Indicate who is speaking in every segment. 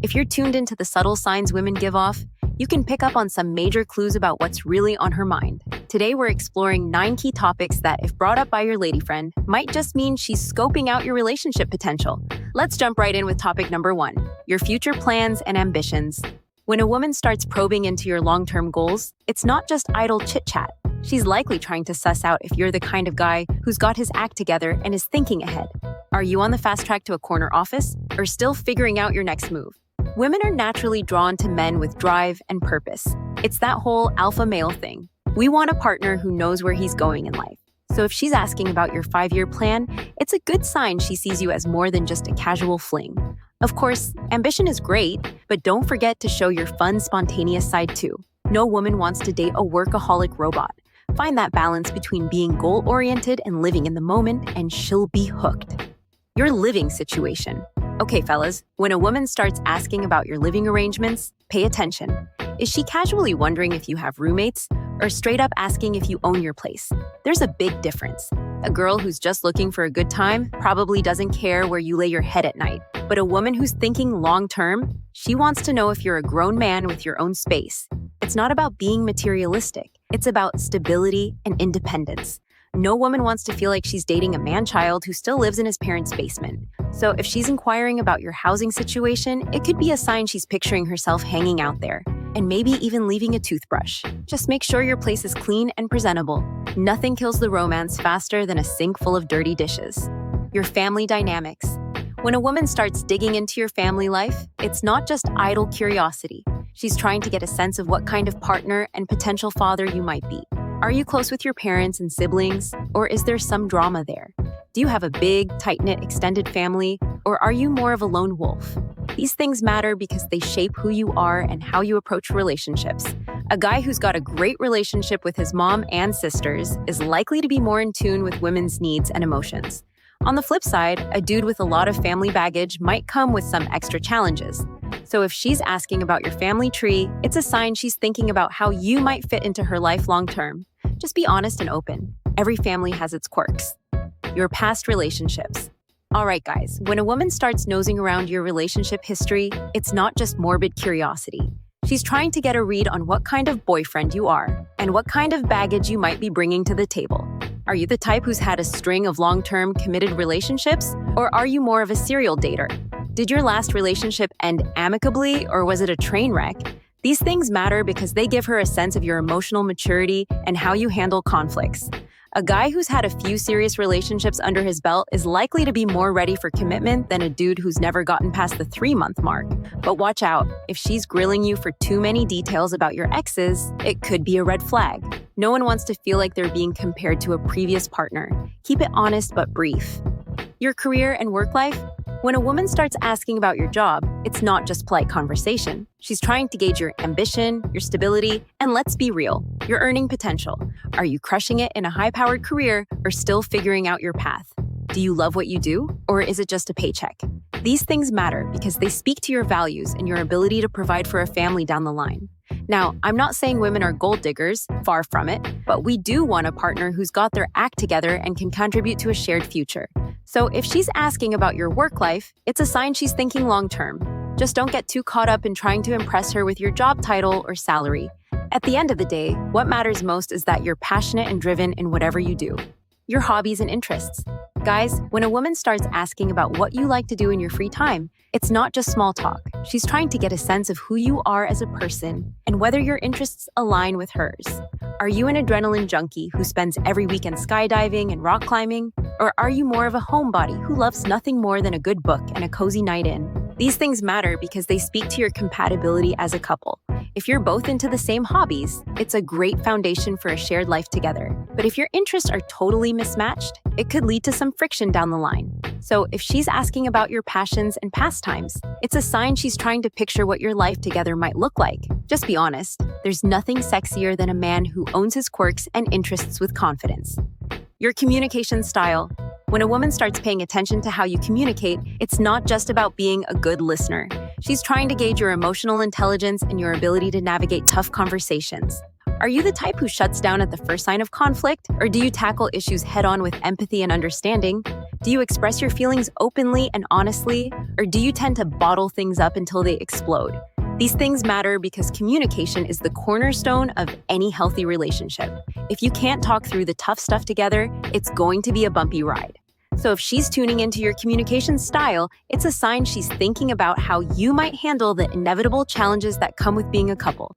Speaker 1: If you're tuned into the subtle signs women give off, you can pick up on some major clues about what's really on her mind. Today, we're exploring 9 key topics that, if brought up by your lady friend, might just mean she's scoping out your relationship potential. Let's jump right in with topic number 1, your future plans and ambitions. When a woman starts probing into your long-term goals, it's not just idle chit-chat. She's likely trying to suss out if you're the kind of guy who's got his act together and is thinking ahead. Are you on the fast track to a corner office, or still figuring out your next move? Women are naturally drawn to men with drive and purpose. It's that whole alpha male thing. We want a partner who knows where he's going in life. So if she's asking about your 5-year plan, it's a good sign she sees you as more than just a casual fling. Of course, ambition is great, but don't forget to show your fun, spontaneous side too. No woman wants to date a workaholic robot. Find that balance between being goal-oriented and living in the moment, and she'll be hooked. Your living situation. Okay, fellas, when a woman starts asking about your living arrangements, pay attention. Is she casually wondering if you have roommates, or straight up asking if you own your place? There's a big difference. A girl who's just looking for a good time probably doesn't care where you lay your head at night. But a woman who's thinking long-term, she wants to know if you're a grown man with your own space. It's not about being materialistic. It's about stability and independence. No woman wants to feel like she's dating a man-child who still lives in his parents' basement. So if she's inquiring about your housing situation, it could be a sign she's picturing herself hanging out there, and maybe even leaving a toothbrush. Just make sure your place is clean and presentable. Nothing kills the romance faster than a sink full of dirty dishes. Your family dynamics. When a woman starts digging into your family life, it's not just idle curiosity. She's trying to get a sense of what kind of partner and potential father you might be. Are you close with your parents and siblings, or is there some drama there? Do you have a big, tight-knit extended family, or are you more of a lone wolf? These things matter because they shape who you are and how you approach relationships. A guy who's got a great relationship with his mom and sisters is likely to be more in tune with women's needs and emotions. On the flip side, a dude with a lot of family baggage might come with some extra challenges. So if she's asking about your family tree, it's a sign she's thinking about how you might fit into her life long term. Just be honest and open. Every family has its quirks. Your past relationships. All right, guys, when a woman starts nosing around your relationship history, it's not just morbid curiosity. She's trying to get a read on what kind of boyfriend you are and what kind of baggage you might be bringing to the table. Are you the type who's had a string of long-term committed relationships, or are you more of a serial dater? Did your last relationship end amicably, or was it a train wreck? These things matter because they give her a sense of your emotional maturity and how you handle conflicts. A guy who's had a few serious relationships under his belt is likely to be more ready for commitment than a dude who's never gotten past the 3-month mark. But watch out, if she's grilling you for too many details about your exes, it could be a red flag. No one wants to feel like they're being compared to a previous partner. Keep it honest but brief. Your career and work life? When a woman starts asking about your job, it's not just polite conversation. She's trying to gauge your ambition, your stability, and let's be real, your earning potential. Are you crushing it in a high-powered career or still figuring out your path? Do you love what you do, or is it just a paycheck? These things matter because they speak to your values and your ability to provide for a family down the line. Now, I'm not saying women are gold diggers, far from it, but we do want a partner who's got their act together and can contribute to a shared future. So if she's asking about your work life, it's a sign she's thinking long-term. Just don't get too caught up in trying to impress her with your job title or salary. At the end of the day, what matters most is that you're passionate and driven in whatever you do. Your hobbies and interests. Guys, when a woman starts asking about what you like to do in your free time, it's not just small talk. She's trying to get a sense of who you are as a person and whether your interests align with hers. Are you an adrenaline junkie who spends every weekend skydiving and rock climbing? Or are you more of a homebody who loves nothing more than a good book and a cozy night in? These things matter because they speak to your compatibility as a couple. If you're both into the same hobbies, it's a great foundation for a shared life together. But if your interests are totally mismatched, it could lead to some friction down the line. So if she's asking about your passions and pastimes, it's a sign she's trying to picture what your life together might look like. Just be honest, there's nothing sexier than a man who owns his quirks and interests with confidence. Your communication style. When a woman starts paying attention to how you communicate, it's not just about being a good listener. She's trying to gauge your emotional intelligence and your ability to navigate tough conversations. Are you the type who shuts down at the first sign of conflict, or do you tackle issues head-on with empathy and understanding? Do you express your feelings openly and honestly, or do you tend to bottle things up until they explode? These things matter because communication is the cornerstone of any healthy relationship. If you can't talk through the tough stuff together, it's going to be a bumpy ride. So if she's tuning into your communication style, it's a sign she's thinking about how you might handle the inevitable challenges that come with being a couple.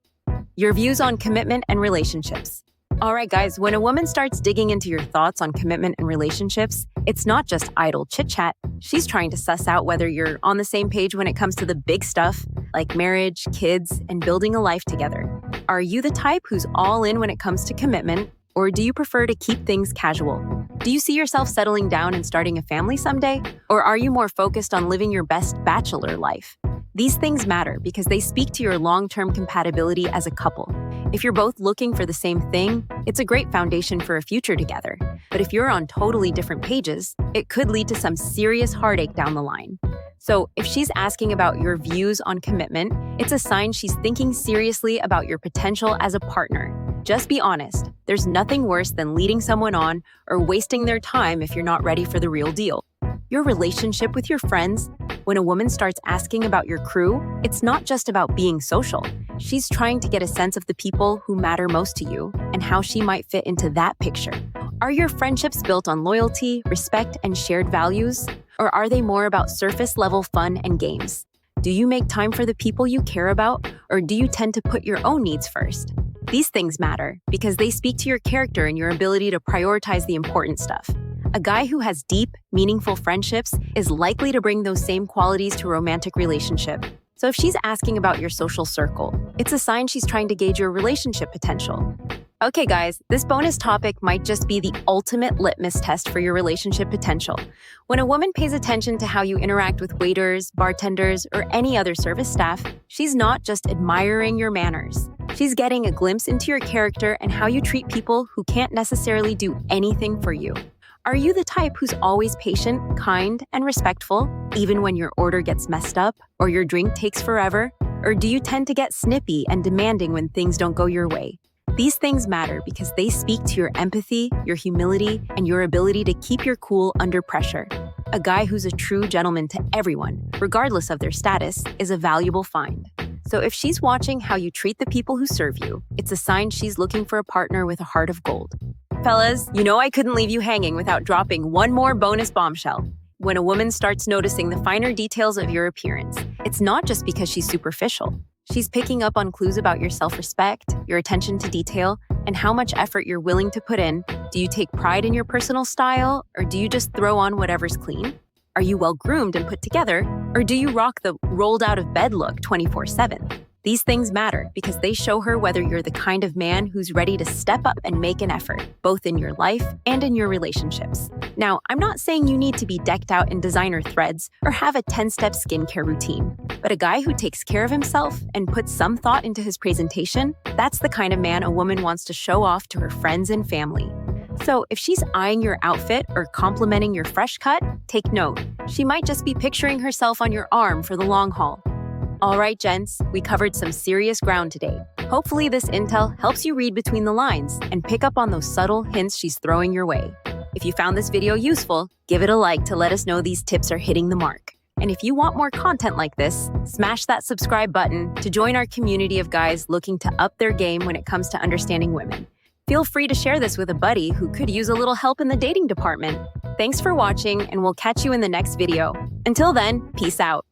Speaker 1: Your views on commitment and relationships. All right, guys, when a woman starts digging into your thoughts on commitment and relationships, it's not just idle chit-chat. She's trying to suss out whether you're on the same page when it comes to the big stuff, like marriage, kids, and building a life together. Are you the type who's all in when it comes to commitment, or do you prefer to keep things casual? Do you see yourself settling down and starting a family someday? Or are you more focused on living your best bachelor life? These things matter because they speak to your long-term compatibility as a couple. If you're both looking for the same thing, it's a great foundation for a future together. But if you're on totally different pages, it could lead to some serious heartache down the line. So if she's asking about your views on commitment, it's a sign she's thinking seriously about your potential as a partner. Just be honest. There's nothing worse than leading someone on or wasting their time if you're not ready for the real deal. Your relationship with your friends, when a woman starts asking about your crew, it's not just about being social. She's trying to get a sense of the people who matter most to you and how she might fit into that picture. Are your friendships built on loyalty, respect, and shared values? Or are they more about surface-level fun and games? Do you make time for the people you care about, or do you tend to put your own needs first? These things matter because they speak to your character and your ability to prioritize the important stuff. A guy who has deep, meaningful friendships is likely to bring those same qualities to a romantic relationship. So if she's asking about your social circle, it's a sign she's trying to gauge your relationship potential. Okay, guys, this bonus topic might just be the ultimate litmus test for your relationship potential. When a woman pays attention to how you interact with waiters, bartenders, or any other service staff, she's not just admiring your manners. She's getting a glimpse into your character and how you treat people who can't necessarily do anything for you. Are you the type who's always patient, kind, and respectful, even when your order gets messed up or your drink takes forever? Or do you tend to get snippy and demanding when things don't go your way? These things matter because they speak to your empathy, your humility, and your ability to keep your cool under pressure. A guy who's a true gentleman to everyone, regardless of their status, is a valuable find. So if she's watching how you treat the people who serve you, it's a sign she's looking for a partner with a heart of gold. Fellas, you know I couldn't leave you hanging without dropping one more bonus bombshell. When a woman starts noticing the finer details of your appearance, it's not just because she's superficial. She's picking up on clues about your self-respect, your attention to detail, and how much effort you're willing to put in. Do you take pride in your personal style, or do you just throw on whatever's clean? Are you well-groomed and put together, or do you rock the rolled-out-of-bed look 24/7? These things matter because they show her whether you're the kind of man who's ready to step up and make an effort, both in your life and in your relationships. Now, I'm not saying you need to be decked out in designer threads or have a 10-step skincare routine, but a guy who takes care of himself and puts some thought into his presentation, that's the kind of man a woman wants to show off to her friends and family. So if she's eyeing your outfit or complimenting your fresh cut, take note. She might just be picturing herself on your arm for the long haul. All right, gents, we covered some serious ground today. Hopefully this intel helps you read between the lines and pick up on those subtle hints she's throwing your way. If you found this video useful, give it a like to let us know these tips are hitting the mark. And if you want more content like this, smash that subscribe button to join our community of guys looking to up their game when it comes to understanding women. Feel free to share this with a buddy who could use a little help in the dating department. Thanks for watching, and we'll catch you in the next video. Until then, peace out.